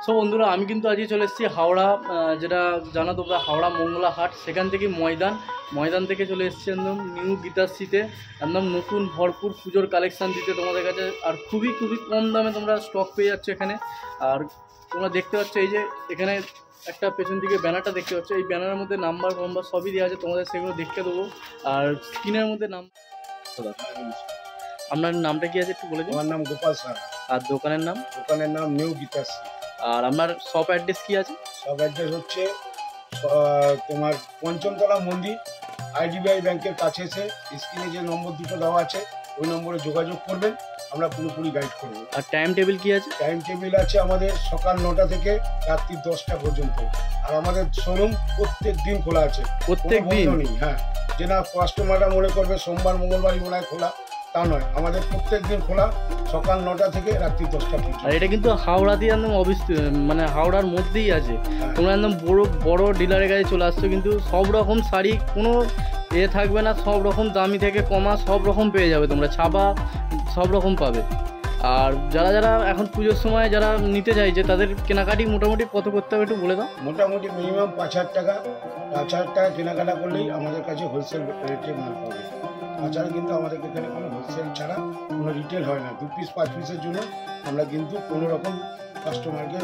So বন্ধুরা, আমি কিন্তু আজকে চলে এসেছি হাওড়া, যেটা জানো তোমরা, হাওড়া মঙ্গলা হাট। সেখান থেকে ময়দান থেকে চলে এসেছি একদম নিউ গীতাশ্রীতে, একদম নতুন ভরপুর পুজোর কালেকশান দিতে তোমাদের কাছে। আর খুবই কম দামে তোমরা স্টক পেয়ে যাচ্ছ এখানে। আর তোমরা দেখতে পাচ্ছ এই যে এখানে একটা পেছন দিকে ব্যানারটা দেখতে পাচ্ছ, এই ব্যানারের মধ্যে নাম্বার সবই দেওয়া আছে, তোমাদের সেগুলো দেখতে দেবো। আর স্ক্রিনের মধ্যে আপনার নামটা কি আছে একটু বলে দিন। আমার নাম গোপাল সাহা। আর দোকানের নাম নিউ গীতাশ্রী। আর আপনার শপ অ্যাড্রেস কি আছে? শপ অ্যাড্রেস হচ্ছে তোমার পঞ্চমতলা মন্দির, IDBI ব্যাংকের কাছে। এসে স্ক্রিনে যে নম্বর দুটো দেওয়া আছে ওই নম্বরে যোগাযোগ করবেন, আমরা পুরোপুরি গাইড করব। আর টাইম টেবিল কি আছে? টাইম টেবিল আছে আমাদের সকাল 9টা থেকে রাত্রি 10টা পর্যন্ত। আর আমাদের শোরুম প্রত্যেক দিন খোলা আছে। প্রত্যেক দিন? হ্যাঁ, যে না কাস্টমাররা মনে করবে সোমবার মঙ্গলবারই মনে হয় খোলা, তা নয়, আমাদের প্রত্যেক দিন খোলা সকাল 9টা থেকে রাত্রি 10টা পর্যন্ত। আর এটা কিন্তু হাওড়া দিয়ে একদম মানে হাওড়ার মধ্যেই আছে। তোমরা একদম বড় ডিলারের কাছে চলে আসছো, কিন্তু সব রকম শাড়ি কোনো থাকবে না, সব রকম দামি থেকে কমা সব রকম পেয়ে যাবে তোমরা, ছাপা সব রকম পাবে। আর যারা এখন পুজোর সময় যারা নিতে চাইছে তাদের কেনাকাটি মোটামুটি কত করতে হবে একটু বলে দাও। মোটামুটি মিনিমাম 5,000 টাকা কেনাকাটা করলেই আমাদের কাছে হোলসেল রেটে মাল পাবে। তাছাড়া কিন্তু আমাদের এখানে কোনো হোলসেল ছাড়া কোনো রিটেল হয় না। 2 পিস 5 পিসের জন্য আমরা কিন্তু কোনো রকম কাস্টমারকে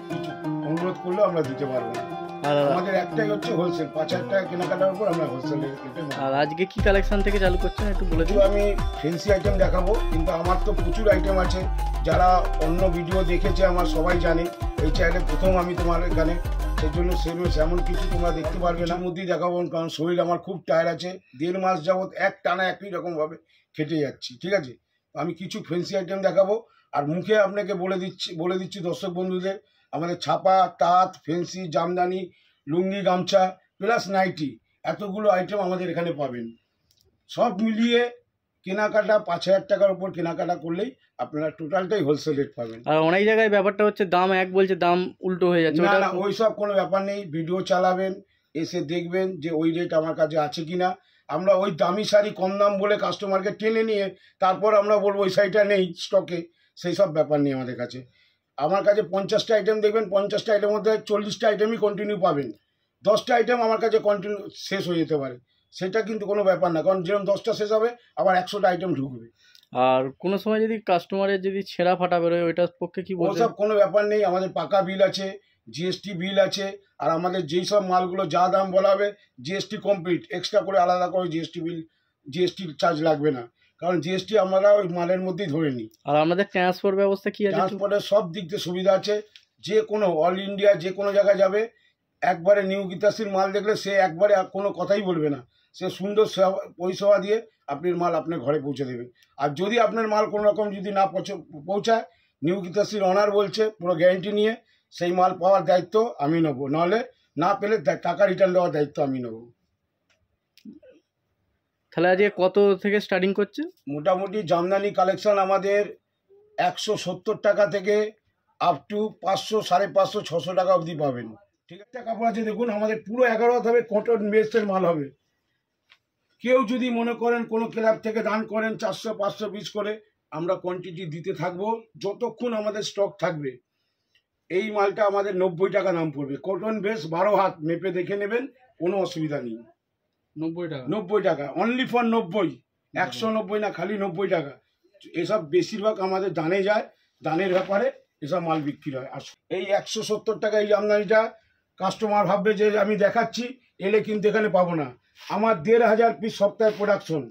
কিছু অনুরোধ করলেও আমরা দিতে পারবো না। আর আমাদের একটাই হচ্ছে হোলসেল, 5,000 টাকা কেনাকাটার উপর আমরা হোলসেল রেটে। আর আজকে কি কালেকশন থেকে চালু করছেন একটু বলে দিন। আমি ফ্যান্সি আইটেম দেখাবো, কিন্তু আমার তো প্রচুর আইটেম আছে। যারা অন্য ভিডিও দেখেছে আমার সবাই জানে, এই চ্যানেলে প্রথম আমি তোমার এখানে, সেই জন্য সেমন কিছু তোমরা দেখতে পারবে না। মধ্যেই দেখাবো, কারণ শরীর আমার খুব টায়ার্ড আছে। 1.5 মাস যাবৎ এক টানা একই রকমভাবে খেটে যাচ্ছি, ঠিক আছে। আমি কিছু ফ্যান্সি আইটেম দেখাবো। আর মুখে আপনাকে বলে দিচ্ছি দর্শক বন্ধুদের, আমাদের ছাপা, তাঁত, ফ্যান্সি, জামদানি, লুঙ্গি, গামছা প্লাস নাইটি, এতগুলো আইটেম আমাদের এখানে পাবেন। সব মিলিয়ে কেনাকাটা 5,000 টাকার উপর কেনাকাটা করলেই আপনারা টোটালটাই হোলসেল রেট পাবেন। আর অনেক জায়গায় ব্যাপারটা হচ্ছে দাম এক বলছে, দাম উল্টো হয়ে যাচ্ছে। না, ওই সব কোনো ব্যাপার নেই। ভিডিও চালাবেন, এসে দেখবেন যে ওই রেট আমার কাছে আছে কিনা। আমরা ওই দামি শাড়ি কম দাম বলে কাস্টমারকে টেনে নিয়ে তারপর আমরা বলবো ওই শাড়িটা নেই স্টকে, সেই সব ব্যাপার নেই আমাদের কাছে। আমার কাছে 50টা আইটেম দেখবেন, 50টা আইটেমের মধ্যে 40টা আইটেমই কন্টিনিউ পাবেন। 10টা আইটেম আমার কাছে কন্টিনিউ শেষ হয়ে যেতে পারে, সেটা কিন্তু কোনো ব্যাপার না, কারণ যেরকম 10টা শেষ হবে আবার 100টা আইটেম ঢুকবে। আর কোনো সময় যদি কাস্টমারের যদি ছেঁড়া ফাটা বেরোয় ওইটার পক্ষে কি বলবো? ওসব কোনো ব্যাপার নেই, আমাদের পাকা বিল আছে, GST বিল আছে। আর আমাদের যেই সব মালগুলো যা দাম বলা হবে GST কমপ্লিট, এক্সট্রা করে আলাদা করে GST চার্জ লাগবে না, কারণ GST আমরা ওই মালের মধ্যেই ধরে নিই। আর আমাদের ট্রান্সপোর্ট ব্যবস্থা কি আছে? ট্রান্সপোর্টের সব দিক দিয়ে সুবিধা আছে। যে কোনো অল ইন্ডিয়া যে কোনো জায়গায় যাবে, একবারে নিউ গীতাশ্রীর মাল দেখলে সে একবারে কোনো কথাই বলবে না, সে সুন্দর পরিষেবা দিয়ে আপনার মাল আপনার ঘরে পৌঁছে দেবে। আর যদি আপনার মাল কোনো রকম যদি না পৌঁছায়, নিউ গীতাশ্রীর অনার বলছে পুরো গ্যারেন্টি নিয়ে সেই মাল পাওয়ার দায়িত্ব আমি নেবো, নাহলে না পেলে টাকা রিটার্ন দেওয়ার দায়িত্ব আমি নেবো। তাহলে আজকে কত থেকে স্টার্টিং করছে? মোটামুটি জামদানি কালেকশন আমাদের 170 টাকা থেকে আপ টু 500, 550, 600 টাকা অবধি পাবেন। ঠিক আছে, কাপড় আছে দেখুন, আমাদের পুরো 11 হাত হবে, কটন বেসের মাল হবে। কেউ যদি মনে করেন কোনো ক্লাব থেকে দান করেন 400-500 পিস করে, আমরা কোয়ান্টিটি দিতে থাকবো যতক্ষণ আমাদের স্টক থাকবে। এই মালটা আমাদের 90 টাকা দাম পড়বে। কটন বেস 12 হাত মেপে দেখে নেবেন, কোনো অসুবিধা নেই। 90 টাকা অনলি ফর 90, 190 না, খালি 90 টাকা। এসব বেশিরভাগ আমাদের দানে যায়, দানের ব্যাপারে এসব মাল বিক্রি হয়। আর এই 170 টাকা এই জামদানিটা কাস্টমার ভাববে যে আমি দেখাচ্ছি, এলে কিন্তু এখানে পাবো না। আমার 1,500 পিস সপ্তাহে প্রোডাকশন,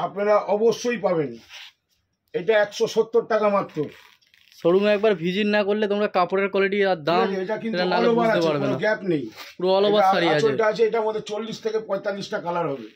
আপনারা অবশ্যই পাবেন। এটা 170 টাকা মাত্র। শোরুমে একবার ভিজিট না করলে তোমরা কাপড়ের কোয়ালিটি আর দাম এটা কিন্তু অল ওভার আছে, কোনো গ্যাপ নেই, পুরো অল ওভার শাড়ি আছে। এটার মধ্যে 40 থেকে 45টা কালার হবে,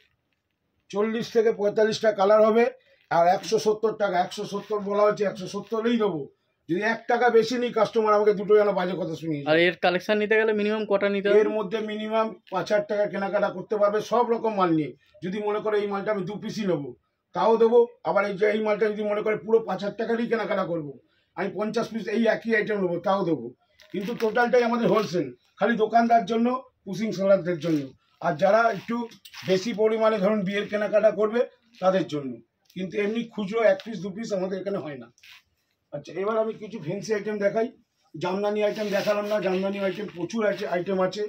40 থেকে 45টা কালার হবে। আর 170 টাকা, 170 বলা হচ্ছে, 170ই দেবো। যদি 1 টাকা বেশি নিই, কাস্টমার আমাকে দুটো যেন বাজে কথা শুনিয়ে। আর এর কালেকশন নিতে গেলে মিনিমাম কটা নিতে হবে? এর মধ্যে মিনিমাম 5,000 টাকা কেনাকাটা করতে পারবে সব রকম মাল নিয়ে। যদি মনে করে এই মালটা আমি 2 পিসই নেবো, তাও দেবো। আবার এই মালটা যদি মনে করে পুরো 5,000 টাকারই কেনাকাটা করবো, আমি 50 পিস এই একই আইটেম নেবো, তাও দেবো। কিন্তু টোটালটাই আমাদের হোলসেল, খালি দোকানদার জন্য, পুশিং সেলারদের জন্য। আর যারা একটু বেশি পরিমাণে ধরুন বিয়ের কেনাকাটা করবে তাদের জন্য, কিন্তু এমনি খুচরো 1 পিস 2 পিস আমাদের এখানে হয় না। আচ্ছা, এবার আমি কিছু ফ্যান্সি আইটেম দেখাই। জামদানি আইটেম দেখালাম না, জামদানি আইটেম প্রচুর আইটেম আছে,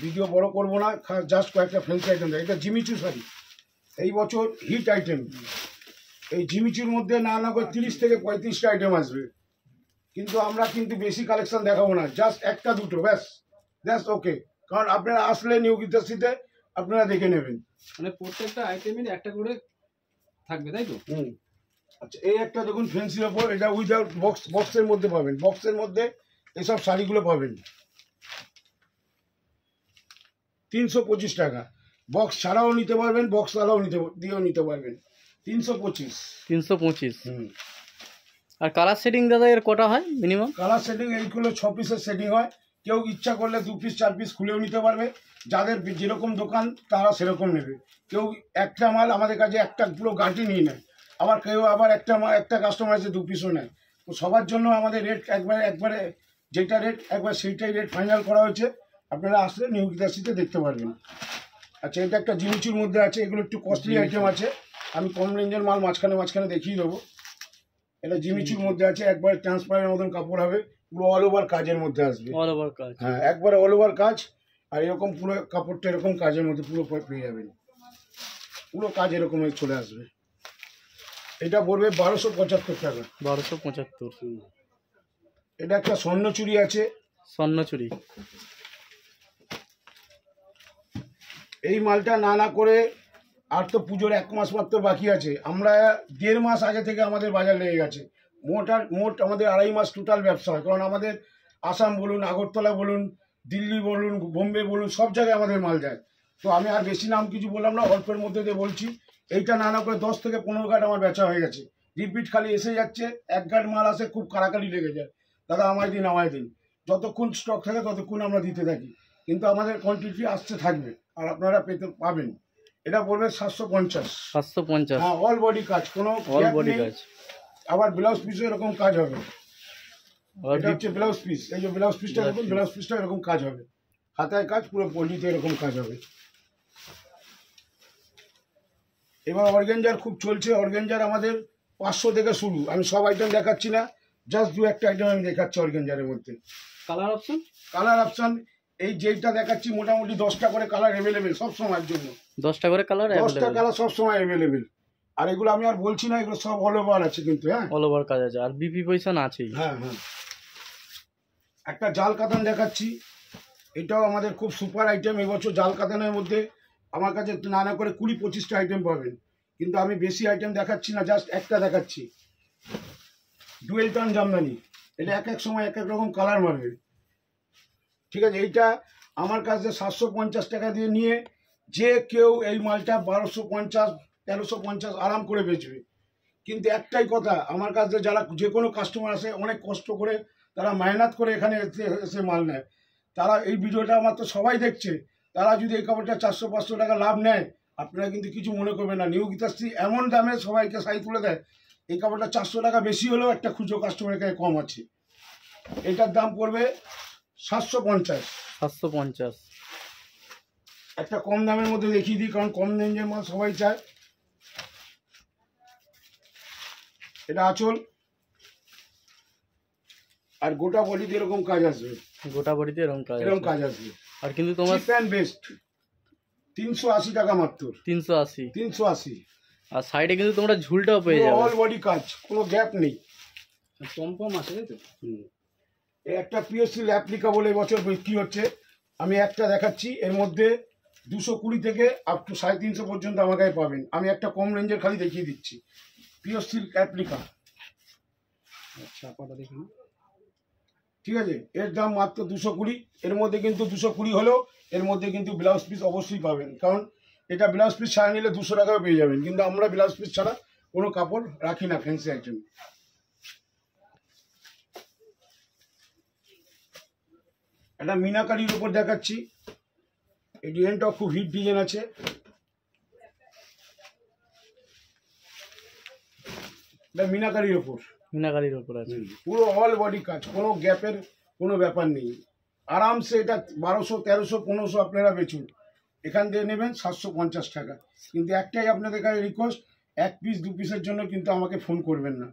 ভিডিও বড় করবো না, জাস্ট কয়েকটা ফ্যান্সি আইটেম দেয়। এটা জিমিচু শাড়ি, এই বছর হিট আইটেম। এই জিমিচুর মধ্যে না করে 30 থেকে 35টা আইটেম আসবে, কিন্তু আমরা কিন্তু বেশি কালেকশন দেখাবো না, জাস্ট একটা দুটো ব্যাস জাস্ট ওকে। কারণ আপনারা আসলে নিউ গীতাশ্রীতে আপনারা দেখে নেবেন, মানে প্রত্যেকটা আইটেমের একটা করে থাকবে, তাই তো? আচ্ছা, এই একটা দেখুন ফ্যান্সির ওপর, এটা উইদাউট বক্সের মধ্যে পাবেন, বক্সের মধ্যে এসব শাড়িগুলো পাবেন 325 টাকা। বক্স ছাড়াও নিতে পারবেন, বক্স ছাড়াও দিয়েও নিতে পারবেন 325। 325। আর কালার সেটিং দাদা এর কটা হয় মিনিমাম? কালার সেটিং এইগুলো 6 পিসের সেটিং হয়, কেউ ইচ্ছা করলে 2 পিস 4 পিস খুলেও নিতে পারবে, যাদের যেরকম দোকান তারা সেরকম নেবে। কেউ একটা মাল আমাদের কাছে একটা পুরো গাঁটি নিয়ে নেয়, আবার কেউ আবার একটা কাস্টমার আছে 2 পিসও নেয়। তো সবার জন্য আমাদের রেট একবারে যেটা রেট একবার সেইটাই রেট ফাইনাল করা হয়েছে, আপনারা আসলে নিউ গীতাশ্রীতে দেখতে পারবেন। আচ্ছা, এটা একটা জিমিচুর মধ্যে আছে, এগুলো একটু কস্টলি আইটেম আছে, আমি কম রেঞ্জের মাল মাঝখানে দেখিয়ে দেবো। এটা জিমিচুর মধ্যে আছে, একবার ট্রান্সপারেন্ট মতন কাপড় হবে, পুরো অল ওভার কাজের মধ্যে আসবে, অল ওভার কাজ। হ্যাঁ, একবারে অল ওভার কাজ। আর এরকম পুরো কাপড়টা এরকম কাজের মধ্যে পুরো পেয়ে যাবেন, পুরো কাজ এরকম চলে আসবে। এটা পড়বে 1275 টাকা। 1275। এটা একটা স্বর্ণচুরি আছে, স্বর্ণচুরি। এই মালটা না করে আর তো পুজোর 1 মাস মাত্র বাকি আছে, আমরা 1.5 মাস আগে থেকে আমাদের বাজার লেগে গেছে। মোট আমাদের 2.5 মাস টোটাল ব্যবসা হয়, কারণ আমাদের আসাম বলুন, আগরতলা বলুন, দিল্লি বলুন, বোম্বে বলুন, সব জায়গায় আমাদের মাল যায়। তো আমি আর বেশি নাম কিছু বললাম না, অল্পের মধ্যে দিয়ে বলছি। এইটা না করে 10 থেকে 15 গাঁট আমার বেচা হয়ে গেছে, রিপিট খালি এসে যাচ্ছে। 1 গাঁট মাল আসে, খুব কাড়াকাড়ি লেগে যায়, দাদা আমায় দিন। যতক্ষণ স্টক থাকে ততক্ষণ আমরা দিতে থাকি, কিন্তু আমাদের কোয়ান্টিটি আসতে থাকবে আর আপনারা পাবেন। এটা পড়বে 750। 750। হ্যাঁ, অল বডি কাজ, কোনো অল বডি কাজ। আবার ব্লাউজ পিসও এরকম কাজ হবে। এটা হচ্ছে ব্লাউজ পিস, এই যে ব্লাউজ পিসটা দেখুন, ব্লাউজ পিসটা এরকম কাজ হবে, হাতায় কাজ, পুরো বডিতে এরকম কাজ হবে। এবার অর্গানজার খুব চলছে, অর্গানজার আমাদের 500 থেকে শুরু। আমি সব আইটেম দেখাচ্ছি না, জাস্ট 2-1টা আইটেম আমি দেখাচ্ছি অর্গানজারের মধ্যে। কালার অপশন এই যেটা দেখাচ্ছি মোটামুটি 10টা করে কালার অ্যাভেলেবেল সব সময়ের জন্য। 10টা করে কালার 10টা কালার সব সময় অ্যাভেলেবেল। আর এগুলো আমি আর বলছি না, এগুলো সব অল ওভার আছে কিন্তু। হ্যাঁ, অল ওভার কাজ আছে, আর বিপি পয়সা আছেই। হ্যাঁ। একটা জাল কাতান দেখাচ্ছি, এটাও আমাদের খুব সুপার আইটেম। এবছর জাল কাতানের মধ্যে আমার কাছে না করে 20-25টা আইটেম পাবেন, কিন্তু আমি বেশি আইটেম দেখাচ্ছি না, জাস্ট একটা দেখাচ্ছি। ডুয়েল টান জামদানি, এটা এক সময় এক রকম কালার মারবে, ঠিক আছে। এইটা আমার কাছে 750 টাকা দিয়ে নিয়ে যে কেউ এই মালটা 1250-1350 আরাম করে বেচবে। কিন্তু একটাই কথা, আমার কাছে যারা যে কোনো কাস্টমার আসে অনেক কষ্ট করে, তারা মেহনত করে এখানে এসে মাল নেয়, তারা এই ভিডিওটা আমার তো সবাই দেখছে, তারা যদি এই কাপড়টা 400-500 টাকা লাভ নেয়, আপনারা কিন্তু কিছু মনে করবেন না। নিউ গীতাশ্রী এমন দামে সবাইকে শাড়ি তুলে দেয়, এই কাপড়টা 400 টাকা বেশি হলেও একটা খুচরো কাস্টমারের কাছে কম আছে। এটার দাম পড়বে 750। 750। একটা কম দামের মধ্যে দেখিয়ে দিই, কারণ কম রেঞ্জের মাল সবাই চায়। এটা আঁচল, আর গোটা বডিতে এরকম কাজ আসবে, গোটা বডিতে এরকম কাজ আসবে। আর কিন্তু তোমার বেস্ট 380 টাকা মাত্র। 380। আর সাইডে কিন্তু তোমরা ঝুলটাও পেয়ে যাবে, অল বডি কাজ, কোনো গ্যাপ নেই, পম আছে, তাই তো? এই একটা পিএসসি অ্যাপ্লিকা বলে এবছর বিক্রি হচ্ছে, আমি একটা দেখাচ্ছি। এর মধ্যে 220 থেকে আপ টু 350 পর্যন্ত আমার কাছে পাবেন। আমি একটা কম রেঞ্জের খালি দেখিয়ে দিচ্ছি, পিএসসি অ্যাপ্লিকা। আচ্ছা, আপনারা দেখুন, ঠিক আছে। এর দাম মাত্র 220। এর মধ্যে কিন্তু 220 হলেও এর মধ্যে কিন্তু ব্লাউজ পিস অবশ্যই পাবেন, কারণ এটা ব্লাউজ পিস ছাড়া নিলে 200 টাকাও পেয়ে যাবেন, কিন্তু আমরা ব্লাউজ পিস ছাড়া কোনো কাপড় রাখি না ফ্যান্সি আইটেম। একটা মিনাকারির উপর দেখাচ্ছি, এই ডিজাইনটাও খুব হিট ডিজাইন আছে। এটা মিনাকারির উপর আছে, পুরো অল বডি কাজ, কোনো গ্যাপের কোনো ব্যাপার নেই। আরামসে এটা 1200, 1300, 1500 আপনারা বেচুন, এখান থেকে নেবেন 750 টাকা। কিন্তু একটাই আপনাদের কাছে রিকোয়েস্ট, 1 পিস 2 পিসের জন্য কিন্তু আমাকে ফোন করবেন না।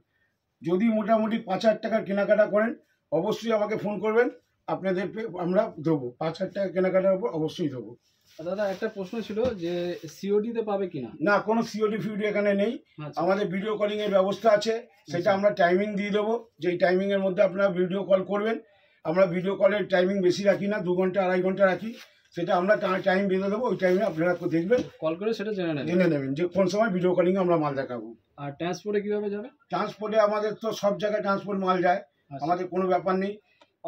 যদি মোটামুটি 5000 টাকার কেনাকাটা করেন, অবশ্যই আমাকে ফোন করবেন, আপনাদেরকে আমরা দেবো 5,000 টাকা কেনাকাটার উপর অবশ্যই দেবো। দাদা একটা প্রশ্ন ছিল যে সিওডি তে পাবে কিনা? না, কোনো সিওডি ফিওডি এখানে নেই। আচ্ছা। আমাদের ভিডিও কলিং এর ব্যবস্থা আছে, সেটা আমরা টাইমিং দিয়ে দেবো, যেই টাইমিং এর মধ্যে আপনারা ভিডিও কল করবেন। আমরা ভিডিও কলের টাইমিং বেশি রাখি না, 2 ঘন্টা 2.5 ঘন্টা রাখি, সেটা আমরা টাইম বেঁধে দেবো। ওই টাইমে আপনারা দেখবেন, কল করে সেটা জেনে নেবেন যে কোন সময় ভিডিও কলিং আমরা মাল দেখাবো। আর ট্রান্সপোর্টে কিভাবে যাবে? ট্রান্সপোর্টে আমাদের তো সব জায়গায় ট্রান্সপোর্ট মাল যায়, আমাদের কোনো ব্যাপার নেই।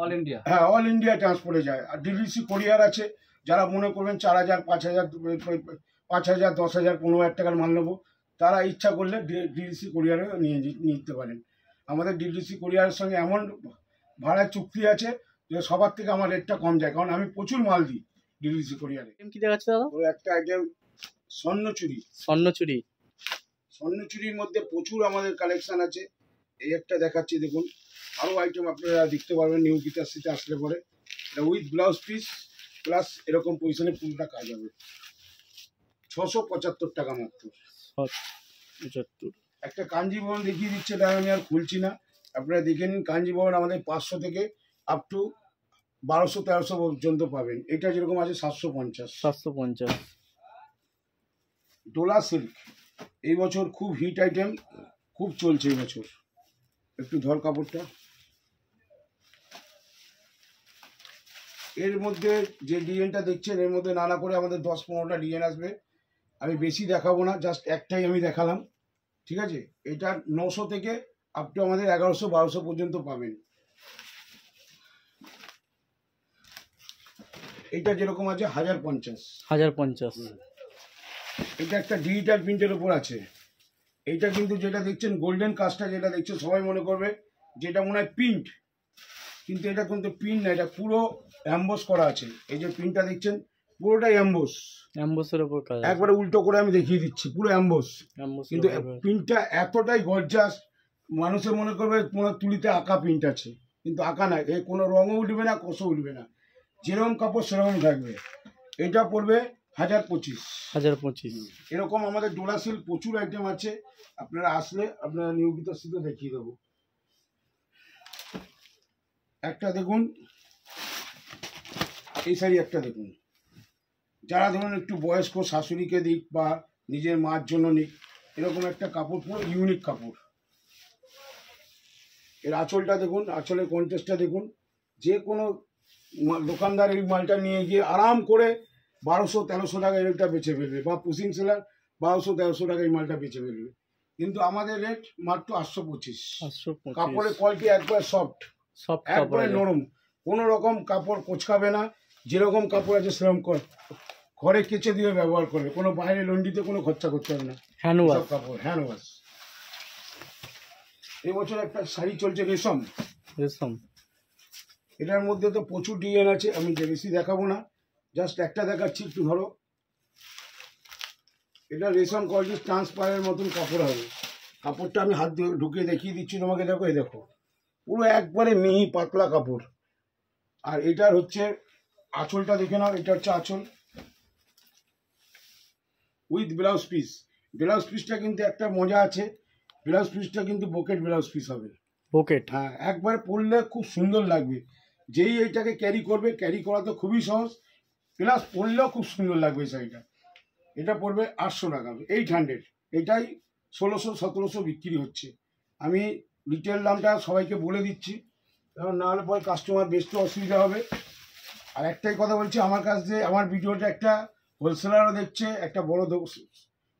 All India? হ্যাঁ, অল ইন্ডিয়া ট্রান্সপোর্টে যায়। আর ডিডিসি কোরিয়ার আছে, যারা মনে করবেন 4,000 5,000 5,000 10,000 15,000 টাকার মাল নেবো, তারা ইচ্ছা করলে ডিডিসি কোরিয়ারে নিতে পারেন। আমাদের ডিডিসি কোরিয়ারের সঙ্গে এমন ভাড়ার চুক্তি আছে যে সবার থেকে আমার রেটটা কম যায়, কারণ আমি প্রচুর মাল দিই ডিডিসি কোরিয়ারে। কি দেখাচ্ছে দাদা? ওই একটা আইটেম স্বর্ণচুরি। স্বর্ণচুরি। স্বর্ণচুরির মধ্যে প্রচুর আমাদের কালেকশন আছে। এই একটা দেখাচ্ছি দেখুন, আরও আইটেম আপনারা দেখতে পারবেন নিউ গীতাশ্রীতে আসলে পরে। এটা উইথ ব্লাউজ পিস প্লাস এরকম পজিশনে পুরোটা কাজ হবে। 675 টাকা মাত্র। 75। একটা কাঞ্জিভবন দেখিয়ে দিচ্ছে, এটা আমি আর খুলছি না, আপনারা দেখে নিন। কাঞ্জিভবন আমাদের 500 থেকে আপ টু 1200-1300 পর্যন্ত পাবেন। এটা যেরকম আছে 750। 750। ডোলা সিল্ক এই বছর খুব হিট আইটেম, খুব চলছে এই বছর। একটু ধর কাপড়টা, এর মধ্যে যে ডিজাইনটা দেখছেন এর মধ্যে নানা করে আমাদের 10-15টা ডিজাইন আসবে। আমি বেশি দেখাবো না, জাস্ট একটাই আমি দেখালাম, ঠিক আছে? এটা 900 থেকে আপ টু আমাদের 1100-1200 পর্যন্ত পাবেন। এটা যেরকম আছে 1050। 1050। এটা একটা ডিজিটাল প্রিন্টের উপর আছে। এইটা কিন্তু যেটা দেখছেন গোল্ডেন কাজটা যেটা দেখছেন সবাই মনে করবে যেটা মনে হয় প্রিন্ট, কিন্তু এটা কিন্তু প্রিন্ট না, এটা পুরো অ্যাম্বোস করা আছে। এই যে প্রিন্টটা দেখছেন পুরোটাই অ্যাম্বোস। অ্যাম্বোসের উপর কাজ। একবারে উল্টো করে আমি দেখিয়ে দিচ্ছি, পুরো অ্যাম্বোস। কিন্তু প্রিন্টটা এতটাই গর্জাস, মানুষের মনে করবে মনে তুলিতে আঁকা প্রিন্ট আছে, কিন্তু আঁকা না। এ কোনো রঙও উঠবে না, কোষও উঠবে না, যেরকম কাপড় সেরকম থাকবে। এটা পড়বে 1025। 1025। এরকম আমাদের ডোলা সিল্ক প্রচুর আইটেম আছে, আপনারা আসলে আপনারা নিউ গীতাশ্রীতে দেখিয়ে দেবো। একটা দেখুন, এই শাড়ি একটা দেখুন, যারা ধরুন একটু বয়স্ক শাশুড়িকে দিক বা নিজের মার জন্য নিক, এরকম একটা কাপড়, পুরো ইউনিক কাপড়। এর আঁচলটা দেখুন, আঁচলের কন্ট্রাস্টটা দেখুন। যে কোনো দোকানদার এই মালটা নিয়ে গিয়ে আরাম করে 1200-1300 টাকা এটা বেচে ফেলবে, বা পুশিং সেলার 1200-1300 টাকা এই মালটা বেচে ফেলবে। কিন্তু আমাদের রেট মাত্র 825। কাপড়ের কোয়ালিটি একবার সফট, একবারে নরম, কোনো রকম কাপড় কোচকাবে না। যেরকম কাপড় আছে সেরকম ঘরে কেচে দিয়ে ব্যবহার করবে, কোনো বাইরে লন্ডিতে কোনো খরচা করতে হবে না। হ্যান্ড ওয়াশ কাপড়, হ্যান্ড ওয়াশ। এবছর একটা শাড়ি চলছে রেশম। রেশম। এটার মধ্যে তো প্রচুর ডিজাইন আছে, আমি বেশি দেখাবো না, জাস্ট একটা দেখাচ্ছি, একটু ধরো। এটা রেশম কোয়ালিটি, ট্রান্সপারেন্ট মতন কাপড় হবে। কাপড়টা আমি হাত দিয়ে ঢুকিয়ে দেখিয়ে দিচ্ছি তোমাকে, দেখো এই দেখো, পুরো একবারে মিহি পাতলা কাপড়। আর এটার হচ্ছে আঁচলটা দেখে নাও, এটা হচ্ছে আঁচল উইথ ব্লাউজ পিস। ব্লাউজ পিসটা কিন্তু একটা মজা আছে, ব্লাউজ পিসটা কিন্তু বকেট ব্লাউজ পিস হবে। বকেট? হ্যাঁ, একবার পরলে খুব সুন্দর লাগবে। যেই এইটাকে ক্যারি করবে, ক্যারি করা তো খুবই সহজ, প্লাস পরলেও খুব সুন্দর লাগবে শাড়িটা। এটা পড়বে 800 টাকা, 800। এটাই 1600-1700 বিক্রি হচ্ছে। আমি রিটেল দামটা সবাইকে বলে দিচ্ছি, কারণ নাহলে পরে কাস্টমার বেচতে অসুবিধা হবে। আর একটাই কথা বলছি, আমার কাছে আমার ভিডিওটা একটা হোলসেলারও দেখছে, একটা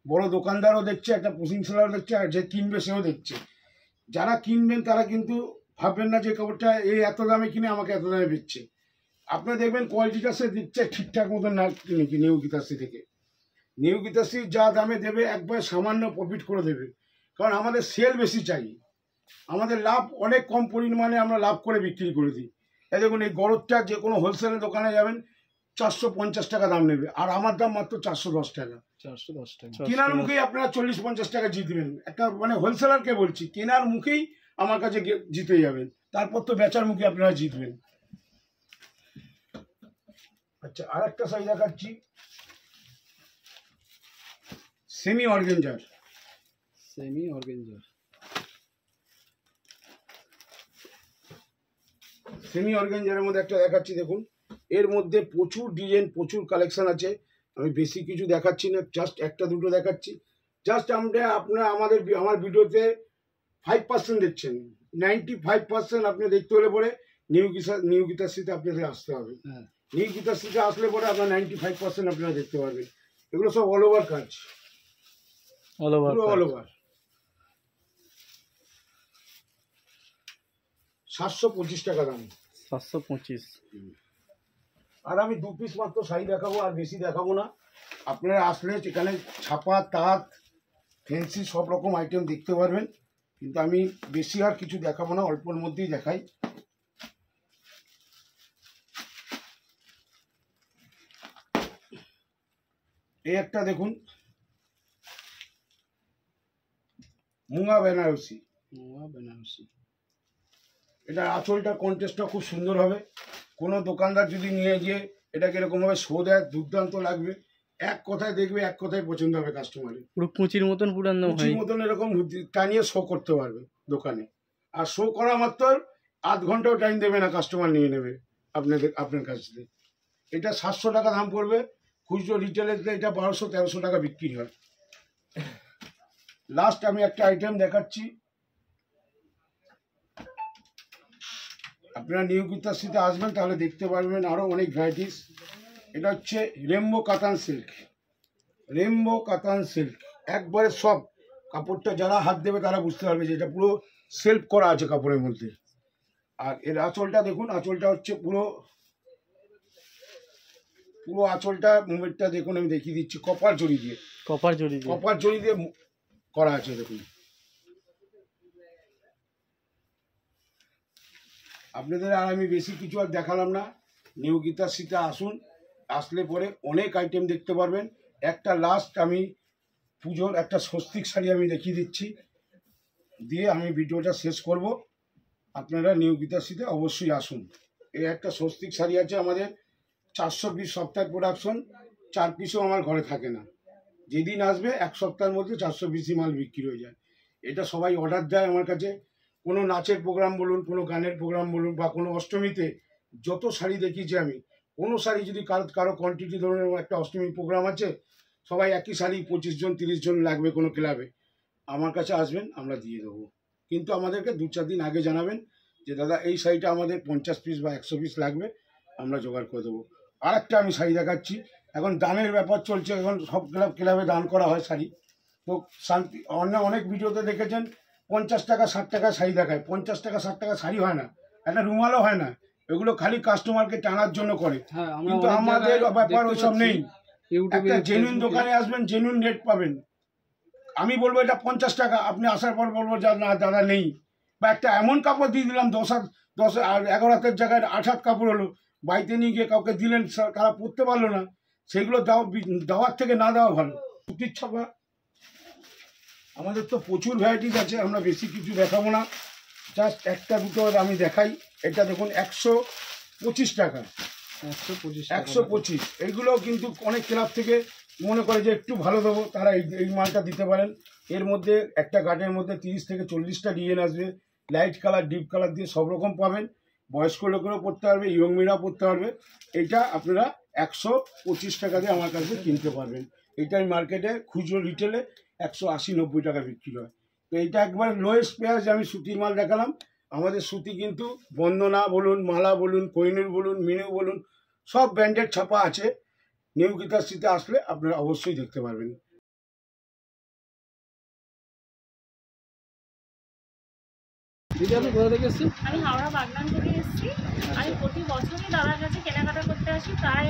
বড় দোকানদারও দেখছে, একটা পুশিং সেলারও দেখছে, আর যে কিনবে সেও দেখছে। যারা কিনবেন তারা কিন্তু ভাববেন না যে কাপড়টা এই এত দামে কিনে আমাকে এত দামে বেচছে। আপনি দেখবেন কোয়ালিটিটা সে দিচ্ছে ঠিকঠাক মতন না নাকি নিউ গীতাশ্রী থেকে। নিউ গীতাশ্রী যা দামে দেবে একবার সামান্য প্রফিট করে দেবে, কারণ আমাদের সেল বেশি চাই, আমাদের লাভ অনেক কম পরিমাণে আমরা লাভ করে বিক্রি করে দিই। এই দেখুন, এই গরদটা যে কোনো হোলসেলের দোকানে যাবেন 450 টাকা দাম নেবে, আর আমার দাম মাত্র 410 টাকা। 410 টাকা কেনার মুখেই আপনারা 40-50 টাকা জিতবেন। একটা মানে হোলসেলারকে বলছি, কেনার মুখেই আমার কাছে জিতে যাবেন, তারপর তো বেচার মুখে আপনারা জিতবেন। আচ্ছা, আর একটা শাড়ি দেখাচ্ছি, সেমি অর্গেঞ্জার। সেমি অর্গেঞ্জার সেমি অর্গানজার মধ্যে একটা দেখাচ্ছি দেখুন, এর মধ্যে প্রচুর ডিজাইন, প্রচুর কালেকশন আছে। আমি বেশি কিছু দেখাচ্ছি না, জাস্ট একটা দুটো দেখাচ্ছি। জাস্ট আপনারা আমার ভিডিওতে 5% দেখছেন, 95% আপনি দেখতে হলে পরে নিউ গীতাশ্রীতে আপনাদের আসতে হবে। নিউ গীতাশ্রীতে আসলে পরে আপনার 95% আপনারা দেখতে পারবেন। এগুলো সব অল ওভার কাজ, অল ওভার। 725 টাকা দাম। 725। আর আমি 2 পিস মাত্র শাড়ি দেখাবো, আর বেশি দেখাবো না। আপনারা আসলে এখানে ছাপা, তাঁত, ফ্যান্সি সব রকম আইটেম দেখতে পারবেন, কিন্তু আমি বেশি আর কিছু দেখাবো না, অল্পর মধ্যেই দেখাই। এই একটা দেখুন, মুঙা বেনারসি। এটা আঁচলটা কন্টেস্টটা খুব সুন্দর হবে। কোনো দোকানদার যদি নিয়ে গিয়ে এটাকে এরকমভাবে শো দেয়, দুর্দান্ত লাগবে। এক কথায় দেখবে, এক কথায় পছন্দ হবে কাস্টমারের। পুরো কুচির মতন, পুরো কুচির মতন এরকম টানিয়ে শো করতে পারবে দোকানে। আর শো করা মাত্র আধ ঘন্টাও টাইম দেবে না, কাস্টমার নিয়ে নেবে আপনার কাছ থেকে। এটা 700 টাকা দাম পড়বে, খুচরো রিটেলের এটা 1200-1300 টাকা বিক্রি হয়। লাস্ট আমি একটা আইটেম দেখাচ্ছি, আপনারা নিউ গীতাশ্রীতে আসবেন তাহলে দেখতে পারবেন আরো অনেক ভ্যারাইটিস। এটা হচ্ছে রেমবো কাতান সিল্ক। রেমবো কাতান সিল্ক একবারে সব কাপড়টা যারা হাত দেবে তারা বুঝতে পারবে যে এটা পুরো সেলফ করা আছে কাপড়ের মধ্যে। আর এর আঁচলটা দেখুন, আঁচলটা হচ্ছে পুরো আঁচলটা মুভমেন্টটা দেখুন, আমি দেখিয়ে দিচ্ছি। কপার জড়ি দিয়ে করা আছে দেখুন। আপনাদের আর আমি বেশি কিছু আর দেখালাম না। নিউ গীতাশ্রীতে আসুন, আসলে পরে অনেক আইটেম দেখতে পারবেন। একটা লাস্ট আমি পুজোর একটা স্বস্তিক শাড়ি আমি দেখিয়ে দিচ্ছি, দিয়ে আমি ভিডিওটা শেষ করব। আপনারা নিউ গীতাশ্রীতে অবশ্যই আসুন। এই একটা স্বস্তিক শাড়ি আছে আমাদের 420 সপ্তাহের প্রোডাকশন, 4 পিসও আমার ঘরে থাকে না। যেদিন আসবে 1 সপ্তাহের মধ্যে 420 মাল বিক্রি হয়ে যায়। এটা সবাই অর্ডার দেয় আমার কাছে। কোনো নাচের প্রোগ্রাম বলুন, কোনো গানের প্রোগ্রাম বলুন, বা কোনো অষ্টমীতে যত শাড়ি দেখিয়েছি আমি, কোনো শাড়ি যদি কারো কোয়ান্টিটি ধরুন, একটা অষ্টমী প্রোগ্রাম আছে, সবাই একই শাড়ি 25 জন 30 জন লাগবে কোনো ক্লাবে, আমার কাছে আসবেন, আমরা দিয়ে দেবো। কিন্তু আমাদেরকে 2-4 দিন আগে জানাবেন যে দাদা এই শাড়িটা আমাদের 50 পিস বা 100 পিস লাগবে, আমরা জোগাড় করে দেবো। আর একটা আমি শাড়ি দেখাচ্ছি, এখন দানের ব্যাপার চলছে, এখন সব ক্লাবে দান করা হয় শাড়ি। তো শান্তি অনেক ভিডিওতে দেখেছেন 50 টাকা 60 টাকা শাড়ি দেখায়, 50 টাকা 60 টাকা শাড়ি হয় না, একটা রুমালও হয় না। এগুলো খালি কাস্টমারকে টানার জন্য করে, কিন্তু আমাদের ব্যাপার ওইসব নেই। একটা জেনুইন দোকানে আসবেন, জেনুইন রেট পাবেন। আমি বলবো এটা 50 টাকা, আপনি আসার পর বলবো যে না দাদা নেই। বা একটা এমন কাপড় দিয়ে দিলাম 11 হাতের জায়গায় 8 হাত কাপড় হলো, বাড়িতে নিয়ে গিয়ে কাউকে দিলেন, তারা পরতে পারলো না, সেগুলো দেওয়ার থেকে না দেওয়া ভালো। সুতির ছাপা আমাদের তো প্রচুর ভ্যারাইটিস আছে, আমরা বেশি কিছু দেখাবো না, জাস্ট একটা দুটো আমি দেখাই। এটা দেখুন 125 টাকা, 125। এইগুলো কিন্তু অনেক ক্লাব থেকে মনে করে যে একটু ভালো দেবো, তারা এই মালটা দিতে পারেন। এর মধ্যে একটা গার্ডের মধ্যে 30 থেকে 40টা ডিজাইন আসবে, লাইট কালার, ডিপ কালার দিয়ে সব রকম পাবেন। বয়স্ক লোকেরও পড়তে পারবে, ইয়ং মেয়েরাও পড়তে পারবে। এটা আপনারা 125 টাকা দিয়ে আমার কাছে কিনতে পারবেন। এটাই মার্কেটে খুচরো রিটেলে 180-90 টাকা বিক্রি হয়। তো এইটা একবার লোয়েস্ট প্রাইস। আমি সুতির মাল দেখালাম। আমাদের সুতি কিন্তু বন্দনা বলুন, মালা বলুন, কোহিনূর বলুন, মিনু বলুন, সব ব্র্যান্ডেড ছাপা আছে। নিউ গীতাশ্রীতে আসলে আপনারা অবশ্যই দেখতে পারবেন। আমি হাওড়া বাগনান থেকে এসেছি। আমি প্রতি বছরই দাদার কাছে কেনাকাটা করতে আসি, প্রায়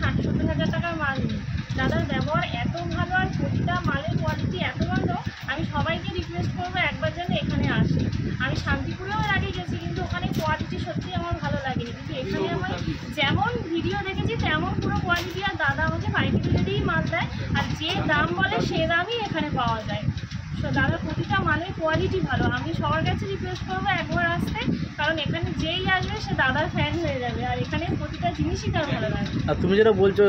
60-70 হাজার টাকার মাল নিই। দাদার ব্যবহার এত ভালো, আর প্রতিটা মালের কোয়ালিটি এত ভালো, আমি সবাইকে রিকোয়েস্ট করবো একবার যেন এখানে আসে। আমি শান্তিপুরেও এর আগে গেছি, কিন্তু ওখানে কোয়ালিটি সত্যি আমার ভালো লাগেনি, কিন্তু এখানে আমি যেমন ভিডিও দেখেছি তেমন পুরো কোয়ালিটি। আর দাদা আমাকে পাইকারি রেটেই মাল দেয়, আর যে দাম বলে সে দামই এখানে পাওয়া যায়। দাদার প্রতিটা মালের কোয়ালিটি ভালো। আমি সবার কাছে রিকোয়েস্ট করবো একবার আসতে, কারণ এখানে যেই আসবে সে দাদার ফ্যান হয়ে যাবে, আর এখানে প্রতিটা জিনিসই তার ভালো লাগে। আর তুমি যেটা বলছো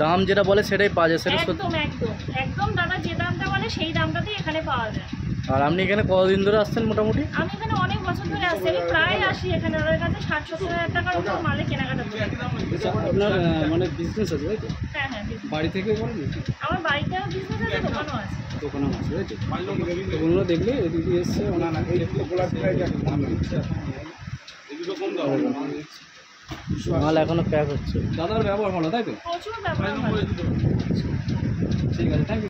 দাম যেটা বলে সেটাই পাওয়া যায়, সেটা একদম একদম একদম দাদা যে দামটা বলে সেই দামটাতেই এখানে পাওয়া যায়। আর আপনি এখানে কতদিন ধরে আসছেন মোটামুটি? আমি এখানে অনেক বছর ধরে আসছি, আমি প্রায় আসি এখানে, ওদের কাছে 60-70 হাজার টাকার উপর মালে কেনাকাটা করি। আচ্ছা, আপনার মানে বিজনেস আছে তাই তো? হ্যাঁ হ্যাঁ business। বাড়ি থেকে করেন নাকি? আমার বাড়িতেও বিজনেস আছে, দোকানও আছে। দোকানও আছে তাই তো? ওগুলো দেখলে এদিকে এসছে মাল এখনো প্যাক হচ্ছে। দাদার ব্যবহার ভালো তাই তো? প্রচুর ব্যবহার ভালো। ঠিক আছে, থ্যাংক ইউ।